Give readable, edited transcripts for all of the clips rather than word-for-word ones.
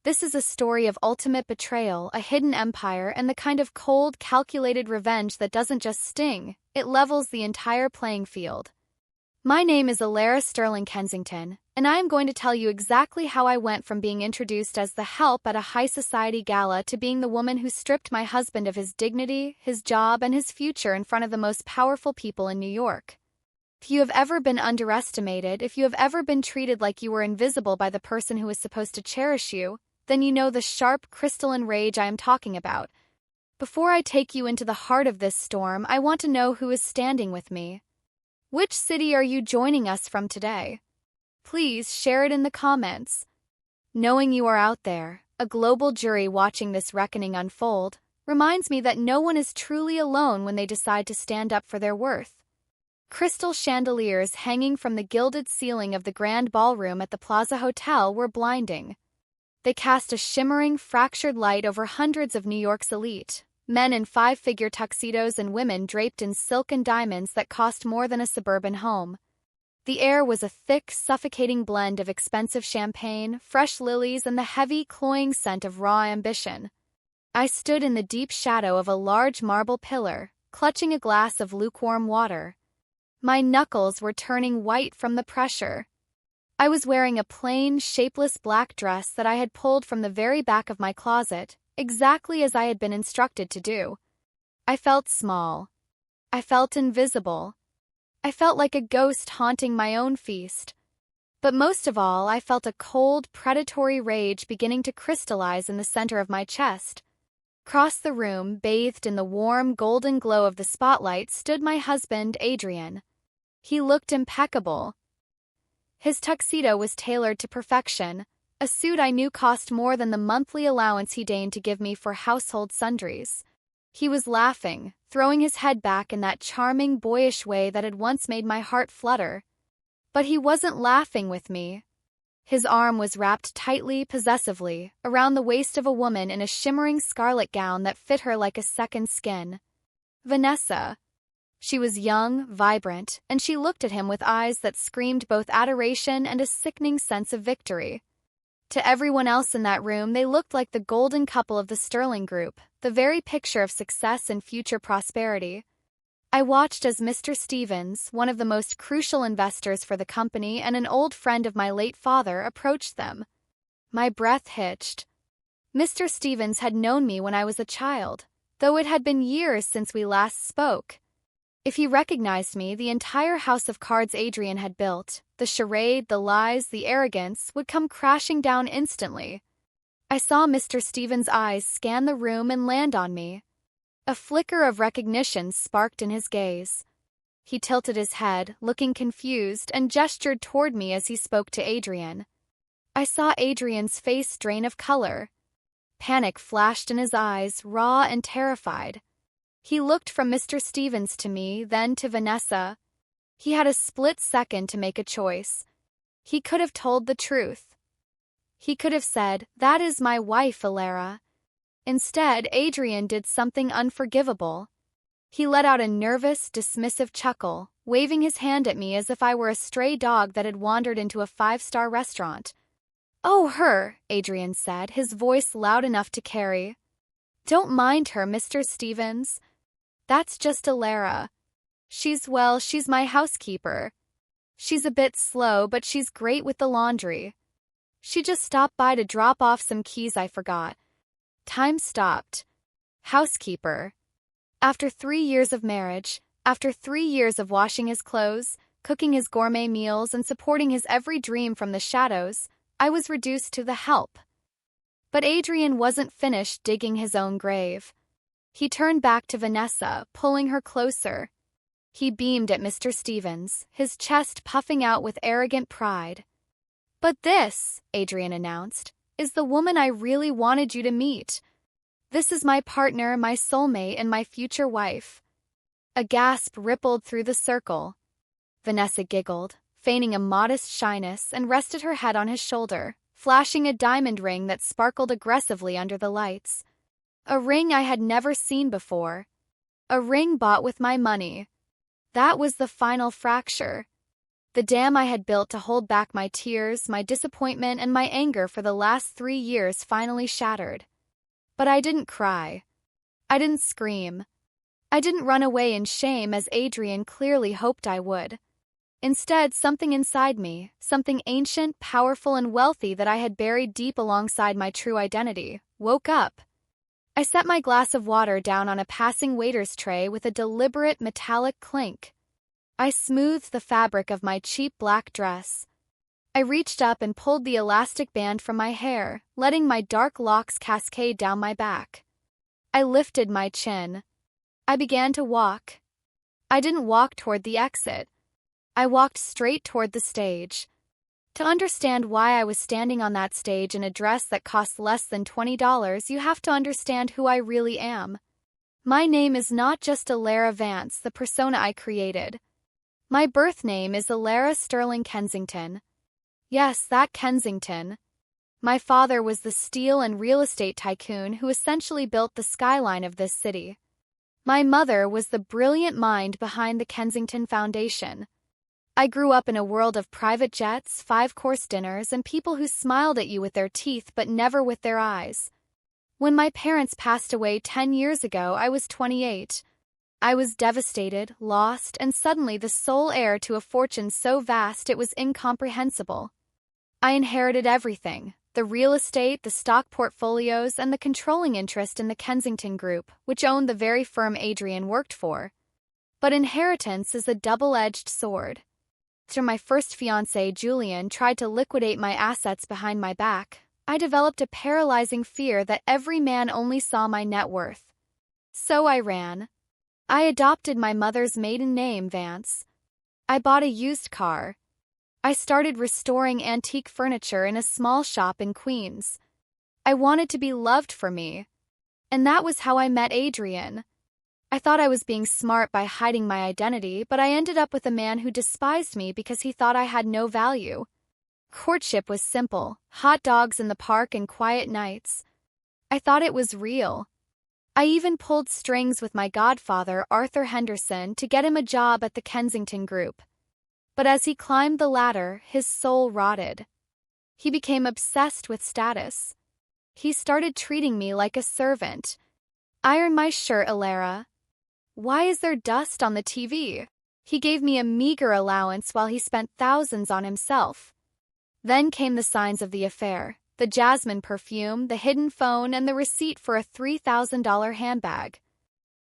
This is a story of ultimate betrayal, a hidden empire, and the kind of cold, calculated revenge that doesn't just sting, it levels the entire playing field. My name is Alara Sterling Kensington, and I am going to tell you exactly how I went from being introduced as the help at a high society gala to being the woman who stripped my husband of his dignity, his job, and his future in front of the most powerful people in New York. If you have ever been underestimated, if you have ever been treated like you were invisible by the person who was supposed to cherish you, then you know the sharp, crystalline rage I am talking about. Before I take you into the heart of this storm, I want to know who is standing with me. Which city are you joining us from today? Please share it in the comments. Knowing you are out there, a global jury watching this reckoning unfold, reminds me that no one is truly alone when they decide to stand up for their worth. Crystal chandeliers hanging from the gilded ceiling of the grand ballroom at the Plaza Hotel were blinding. They cast a shimmering, fractured light over hundreds of New York's elite, men in five-figure tuxedos and women draped in silk and diamonds that cost more than a suburban home. The air was a thick, suffocating blend of expensive champagne, fresh lilies, and the heavy, cloying scent of raw ambition. I stood in the deep shadow of a large marble pillar, clutching a glass of lukewarm water. My knuckles were turning white from the pressure. I was wearing a plain, shapeless black dress that I had pulled from the very back of my closet, exactly as I had been instructed to do. I felt small. I felt invisible. I felt like a ghost haunting my own feast. But most of all, I felt a cold, predatory rage beginning to crystallize in the center of my chest. Across the room, bathed in the warm, golden glow of the spotlight, stood my husband, Adrian. He looked impeccable. His tuxedo was tailored to perfection, a suit I knew cost more than the monthly allowance he deigned to give me for household sundries. He was laughing, throwing his head back in that charming, boyish way that had once made my heart flutter. But he wasn't laughing with me. His arm was wrapped tightly, possessively, around the waist of a woman in a shimmering scarlet gown that fit her like a second skin. Vanessa. She was young, vibrant, and she looked at him with eyes that screamed both adoration and a sickening sense of victory. To everyone else in that room, they looked like the golden couple of the Sterling Group, the very picture of success and future prosperity. I watched as Mr. Stevens, one of the most crucial investors for the company and an old friend of my late father, approached them. My breath hitched. Mr. Stevens had known me when I was a child, though it had been years since we last spoke. If he recognized me, the entire house of cards Adrian had built, the charade, the lies, the arrogance, would come crashing down instantly. I saw Mr. Stevens' eyes scan the room and land on me. A flicker of recognition sparked in his gaze. He tilted his head, looking confused, and gestured toward me as he spoke to Adrian. I saw Adrian's face drain of color. Panic flashed in his eyes, raw and terrified. He looked from Mr. Stevens to me, then to Vanessa. He had a split second to make a choice. He could have told the truth. He could have said, "That is my wife, Alara." Instead, Adrian did something unforgivable. He let out a nervous, dismissive chuckle, waving his hand at me as if I were a stray dog that had wandered into a five-star restaurant. "Oh, her," Adrian said, his voice loud enough to carry. "Don't mind her, Mr. Stevens. That's just Alara. She's my housekeeper. She's a bit slow, but she's great with the laundry. She just stopped by to drop off some keys I forgot." Time stopped. Housekeeper. After 3 years of marriage, after 3 years of washing his clothes, cooking his gourmet meals, and supporting his every dream from the shadows, I was reduced to the help. But Adrian wasn't finished digging his own grave. He turned back to Vanessa, pulling her closer. He beamed at Mr. Stevens, his chest puffing out with arrogant pride. "But this," Adrian announced, "is the woman I really wanted you to meet. This is my partner, my soulmate, and my future wife." A gasp rippled through the circle. Vanessa giggled, feigning a modest shyness, and rested her head on his shoulder, flashing a diamond ring that sparkled aggressively under the lights. A ring I had never seen before. A ring bought with my money. That was the final fracture. The dam I had built to hold back my tears, my disappointment, and my anger for the last 3 years finally shattered. But I didn't cry. I didn't scream. I didn't run away in shame as Adrian clearly hoped I would. Instead, something inside me, something ancient, powerful, and wealthy that I had buried deep alongside my true identity, woke up. I set my glass of water down on a passing waiter's tray with a deliberate metallic clink. I smoothed the fabric of my cheap black dress. I reached up and pulled the elastic band from my hair, letting my dark locks cascade down my back. I lifted my chin. I began to walk. I didn't walk toward the exit. I walked straight toward the stage. To understand why I was standing on that stage in a dress that cost less than $20, you have to understand who I really am. My name is not just Alara Vance, the persona I created. My birth name is Alara Sterling Kensington. Yes, that Kensington. My father was the steel and real estate tycoon who essentially built the skyline of this city. My mother was the brilliant mind behind the Kensington Foundation. I grew up in a world of private jets, 5-course dinners, and people who smiled at you with their teeth but never with their eyes. When my parents passed away 10 years ago, I was 28. I was devastated, lost, and suddenly the sole heir to a fortune so vast it was incomprehensible. I inherited everything: the real estate, the stock portfolios, and the controlling interest in the Kensington Group, which owned the very firm Adrian worked for. But inheritance is a double-edged sword. After my first fiancé, Julian, tried to liquidate my assets behind my back, I developed a paralyzing fear that every man only saw my net worth. So I ran. I adopted my mother's maiden name, Vance. I bought a used car. I started restoring antique furniture in a small shop in Queens. I wanted to be loved for me. And that was how I met Adrian. I thought I was being smart by hiding my identity, but I ended up with a man who despised me because he thought I had no value. Courtship was simple: hot dogs in the park and quiet nights. I thought it was real. I even pulled strings with my godfather, Arthur Henderson, to get him a job at the Kensington Group. But as he climbed the ladder, his soul rotted. He became obsessed with status. He started treating me like a servant. "Iron my shirt, Alara. Why is there dust on the TV?" He gave me a meager allowance while he spent thousands on himself. Then came the signs of the affair: the jasmine perfume, the hidden phone, and the receipt for a $3,000 handbag.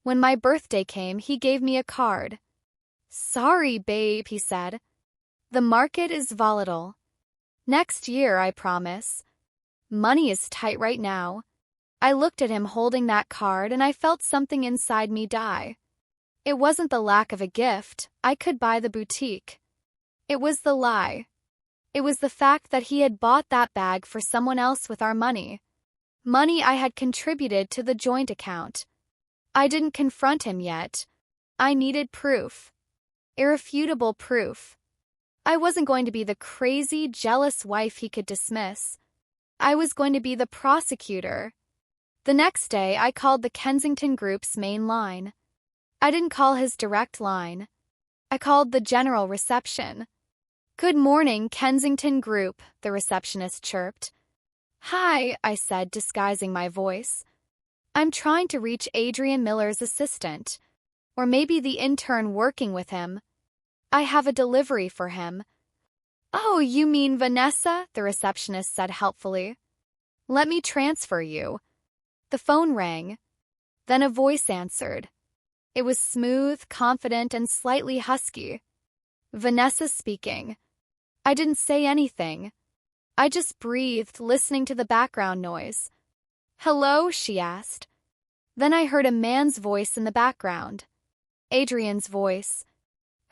When my birthday came, he gave me a card. "Sorry, babe," he said. "The market is volatile. Next year, I promise. Money is tight right now." I looked at him holding that card and I felt something inside me die. It wasn't the lack of a gift. I could buy the boutique. It was the lie. It was the fact that he had bought that bag for someone else with our money. Money I had contributed to the joint account. I didn't confront him yet. I needed proof. Irrefutable proof. I wasn't going to be the crazy, jealous wife he could dismiss. I was going to be the prosecutor. The next day, I called the Kensington Group's main line. I didn't call his direct line. I called the general reception. "Good morning, Kensington Group," the receptionist chirped. "Hi," I said, disguising my voice. "I'm trying to reach Adrian Miller's assistant, or maybe the intern working with him. I have a delivery for him." "Oh, you mean Vanessa?" the receptionist said helpfully. "Let me transfer you." The phone rang. Then a voice answered. It was smooth, confident, and slightly husky. "Vanessa speaking." I didn't say anything. I just breathed, listening to the background noise. "Hello?" she asked. Then I heard a man's voice in the background. Adrian's voice.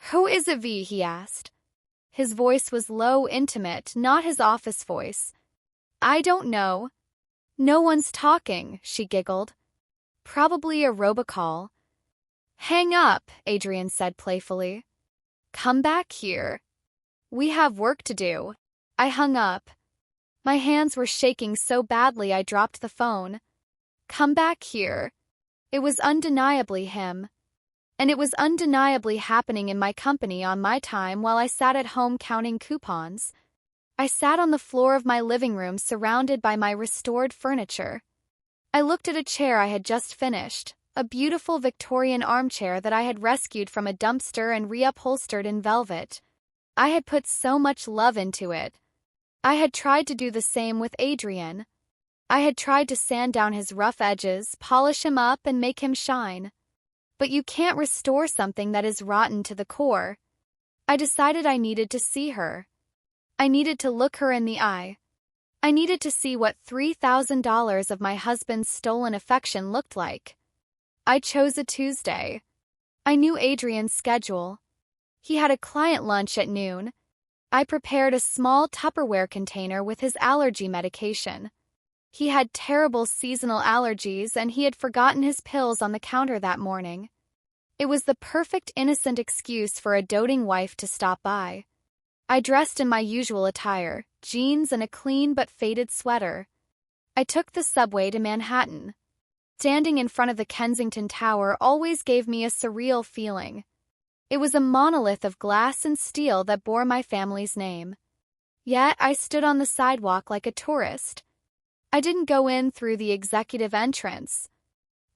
"Who is it, V?" he asked. His voice was low, intimate, not his office voice. "I don't know." "No one's talking," she giggled. "Probably a robocall." "Hang up," Adrian said playfully. "Come back here. We have work to do." I hung up. My hands were shaking so badly I dropped the phone. "Come back here." It was undeniably him. And it was undeniably happening in my company on my time while I sat at home counting coupons. I sat on the floor of my living room surrounded by my restored furniture. I looked at a chair I had just finished, a beautiful Victorian armchair that I had rescued from a dumpster and reupholstered in velvet. I had put so much love into it. I had tried to do the same with Adrian. I had tried to sand down his rough edges, polish him up, and make him shine. But you can't restore something that is rotten to the core. I decided I needed to see her. I needed to look her in the eye. I needed to see what $3,000 of my husband's stolen affection looked like. I chose a Tuesday. I knew Adrian's schedule. He had a client lunch at noon. I prepared a small Tupperware container with his allergy medication. He had terrible seasonal allergies and he had forgotten his pills on the counter that morning. It was the perfect innocent excuse for a doting wife to stop by. I dressed in my usual attire, jeans and a clean but faded sweater. I took the subway to Manhattan. Standing in front of the Kensington Tower always gave me a surreal feeling. It was a monolith of glass and steel that bore my family's name. Yet I stood on the sidewalk like a tourist. I didn't go in through the executive entrance.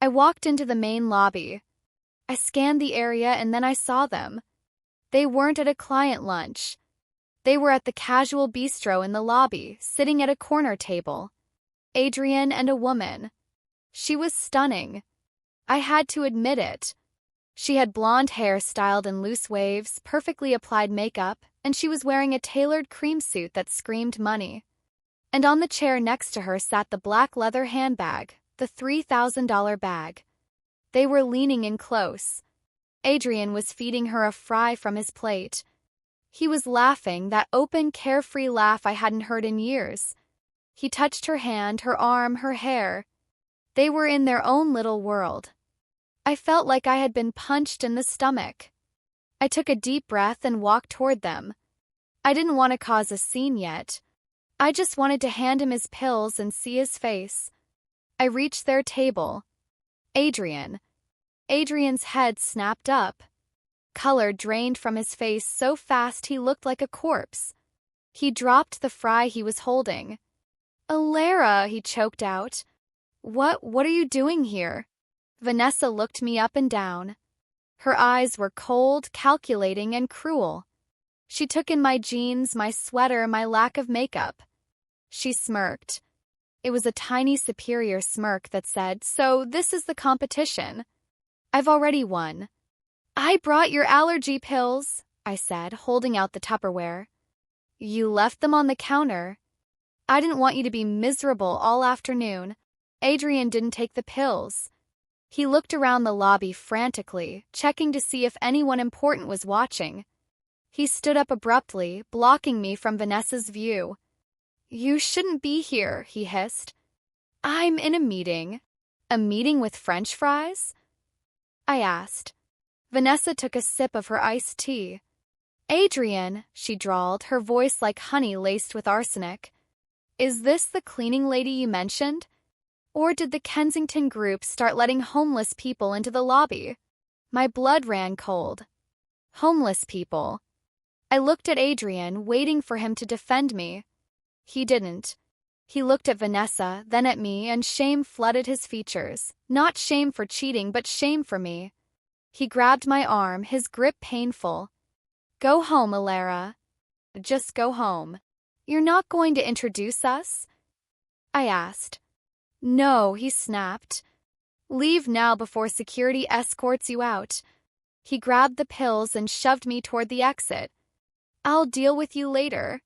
I walked into the main lobby. I scanned the area and then I saw them. They weren't at a client lunch. They were at the casual bistro in the lobby, sitting at a corner table. Adrian and a woman. She was stunning. I had to admit it. She had blonde hair styled in loose waves, perfectly applied makeup, and she was wearing a tailored cream suit that screamed money. And on the chair next to her sat the black leather handbag, the $3,000 bag. They were leaning in close. Adrian was feeding her a fry from his plate. He was laughing, that open, carefree laugh I hadn't heard in years. He touched her hand, her arm, her hair. They were in their own little world. I felt like I had been punched in the stomach. I took a deep breath and walked toward them. I didn't want to cause a scene yet. I just wanted to hand him his pills and see his face. I reached their table. Adrian's head snapped up. Color drained from his face so fast he looked like a corpse. He dropped the fry he was holding. "Alara," he choked out. What are you doing here?" Vanessa looked me up and down. Her eyes were cold, calculating, and cruel. She took in my jeans, my sweater, my lack of makeup. She smirked. It was a tiny superior smirk that said, "So this is the competition. I've already won." "I brought your allergy pills," I said, holding out the Tupperware. "You left them on the counter. I didn't want you to be miserable all afternoon." Adrian didn't take the pills. He looked around the lobby frantically, checking to see if anyone important was watching. He stood up abruptly, blocking me from Vanessa's view. "You shouldn't be here," he hissed. "I'm in a meeting." "A meeting with French fries?" I asked. Vanessa took a sip of her iced tea. "Adrian," she drawled, her voice like honey laced with arsenic. "Is this the cleaning lady you mentioned? Or did the Kensington group start letting homeless people into the lobby?" My blood ran cold. Homeless people. I looked at Adrian, waiting for him to defend me. He didn't. He looked at Vanessa, then at me, and shame flooded his features. Not shame for cheating, but shame for me. He grabbed my arm, his grip painful. "Go home, Alara. Just go home." "You're not going to introduce us?" I asked. "No," he snapped. "Leave now before security escorts you out." He grabbed the pills and shoved me toward the exit. "I'll deal with you later."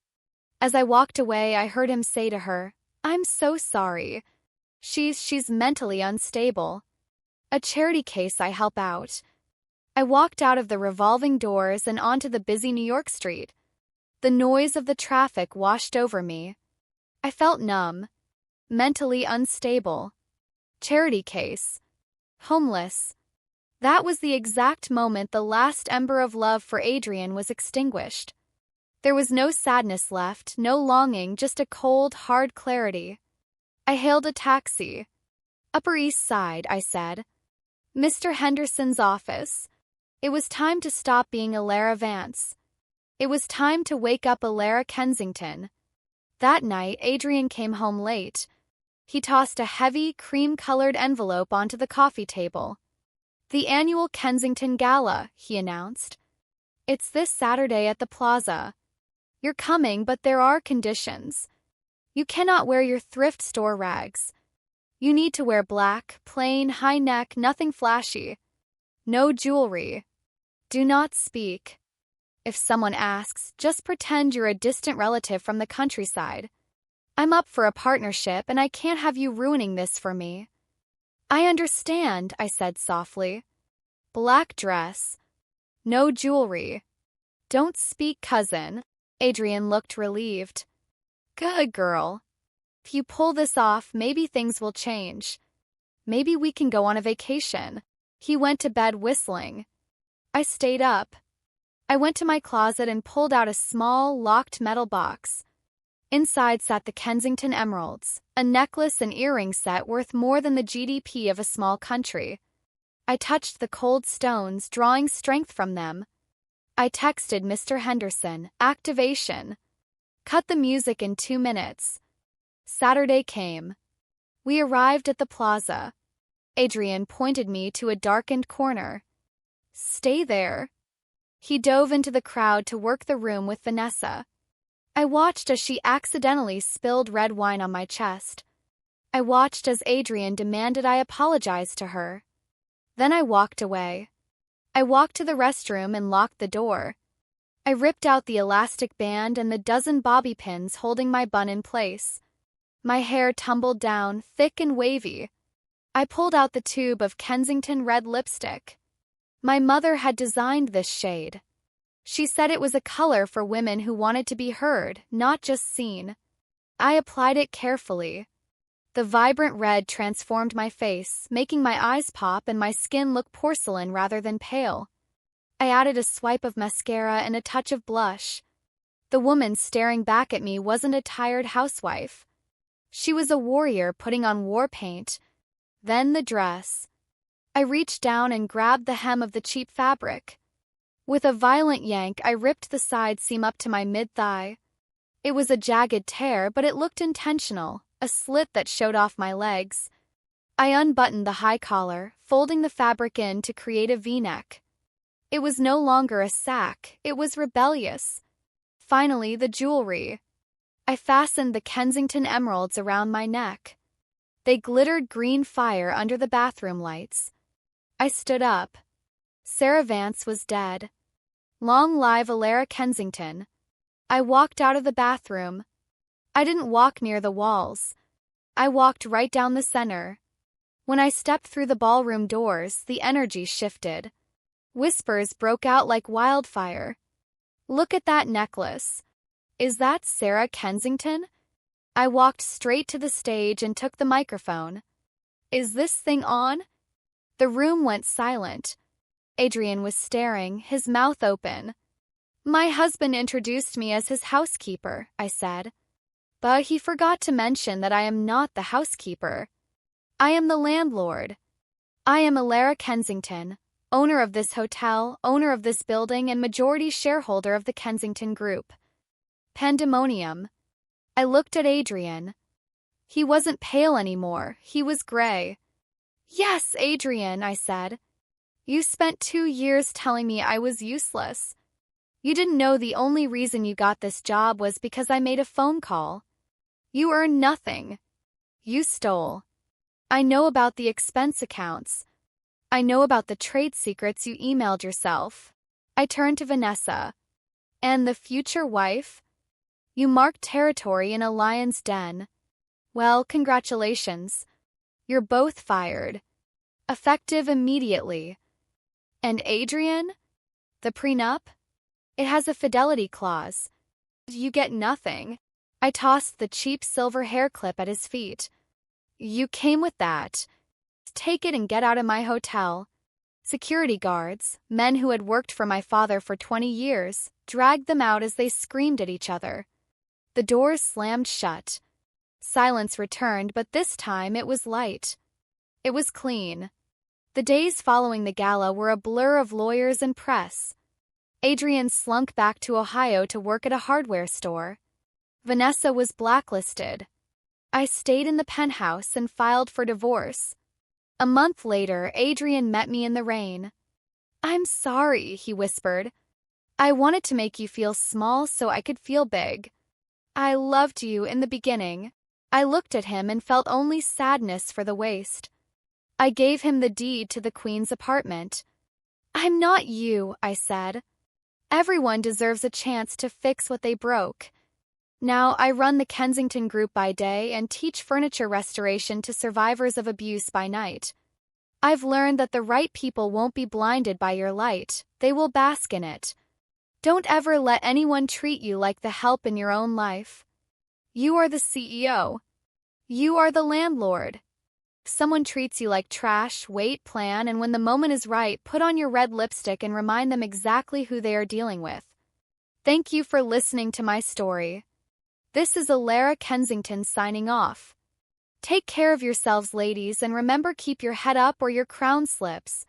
As I walked away, I heard him say to her, "I'm so sorry. She's mentally unstable. A charity case I help out." I walked out of the revolving doors and onto the busy New York street. The noise of the traffic washed over me. I felt numb. Mentally unstable. Charity case. Homeless. That was the exact moment the last ember of love for Adrian was extinguished. There was no sadness left, no longing, just a cold, hard clarity. I hailed a taxi. "Upper East Side," I said. "Mr. Henderson's office." It was time to stop being Alara Vance. It was time to wake up Alara Kensington. That night, Adrian came home late. He tossed a heavy, cream-colored envelope onto the coffee table. "The annual Kensington Gala," he announced. "It's this Saturday at the plaza. You're coming, but there are conditions. You cannot wear your thrift store rags. You need to wear black, plain, high neck, nothing flashy. No jewelry. Do not speak. If someone asks, just pretend you're a distant relative from the countryside. I'm up for a partnership and I can't have you ruining this for me." "I understand," I said softly. "Black dress. No jewelry. Don't speak, cousin." Adrian looked relieved. "Good girl. If you pull this off, maybe things will change. Maybe we can go on a vacation." He went to bed whistling. I stayed up. I went to my closet and pulled out a small, locked metal box. Inside sat the Kensington emeralds, a necklace and earring set worth more than the GDP of a small country. I touched the cold stones, drawing strength from them. I texted Mr. Henderson, "Activation. Cut the music in 2 minutes." Saturday came. We arrived at the plaza. Adrian pointed me to a darkened corner. "Stay there." He dove into the crowd to work the room with Vanessa. I watched as she accidentally spilled red wine on my chest. I watched as Adrian demanded I apologize to her. Then I walked away. I walked to the restroom and locked the door. I ripped out the elastic band and the dozen bobby pins holding my bun in place. My hair tumbled down, thick and wavy. I pulled out the tube of Kensington red lipstick. My mother had designed this shade. She said it was a color for women who wanted to be heard, not just seen. I applied it carefully. The vibrant red transformed my face, making my eyes pop and my skin look porcelain rather than pale. I added a swipe of mascara and a touch of blush. The woman staring back at me wasn't a tired housewife. She was a warrior putting on war paint. Then the dress. I reached down and grabbed the hem of the cheap fabric. With a violent yank, I ripped the side seam up to my mid-thigh. It was a jagged tear, but it looked intentional, a slit that showed off my legs. I unbuttoned the high collar, folding the fabric in to create a V-neck. It was no longer a sack, it was rebellious. Finally, the jewelry. I fastened the Kensington emeralds around my neck. They glittered green fire under the bathroom lights. I stood up. Sarah Vance was dead. Long live Alara Kensington. I walked out of the bathroom. I didn't walk near the walls. I walked right down the center. When I stepped through the ballroom doors, the energy shifted. Whispers broke out like wildfire. "Look at that necklace. Is that Sarah Kensington?" I walked straight to the stage and took the microphone. "Is this thing on?" The room went silent. Adrian was staring, his mouth open. "My husband introduced me as his housekeeper," I said. "But he forgot to mention that I am not the housekeeper. I am the landlord. I am Alara Kensington, owner of this hotel, owner of this building, and majority shareholder of the Kensington Group." Pandemonium. I looked at Adrian. He wasn't pale anymore, he was gray. "Yes, Adrian," I said. "You spent 2 years telling me I was useless. You didn't know the only reason you got this job was because I made a phone call. You earned nothing. You stole. I know about the expense accounts. I know about the trade secrets you emailed yourself." I turned to Vanessa. "And the future wife? You marked territory in a lion's den. Well, congratulations. You're both fired. Effective immediately. And Adrian? The prenup? It has a fidelity clause. You get nothing." I tossed the cheap silver hair clip at his feet. "You came with that. Take it and get out of my hotel." Security guards, men who had worked for my father for 20 years, dragged them out as they screamed at each other. The doors slammed shut. Silence returned, but this time it was light. It was clean. The days following the gala were a blur of lawyers and press. Adrian slunk back to Ohio to work at a hardware store. Vanessa was blacklisted. I stayed in the penthouse and filed for divorce. A month later, Adrian met me in the rain. "I'm sorry," he whispered. "I wanted to make you feel small so I could feel big. I loved you in the beginning." I looked at him and felt only sadness for the waste. I gave him the deed to the Queen's apartment. "I'm not you," I said. "Everyone deserves a chance to fix what they broke." Now I run the Kensington Group by day and teach furniture restoration to survivors of abuse by night. I've learned that the right people won't be blinded by your light, they will bask in it. Don't ever let anyone treat you like the help in your own life. You are the CEO. You are the landlord. If someone treats you like trash, wait, plan, and when the moment is right, put on your red lipstick and remind them exactly who they are dealing with. Thank you for listening to my story. This is Alara Kensington signing off. Take care of yourselves, ladies, and remember, keep your head up or your crown slips.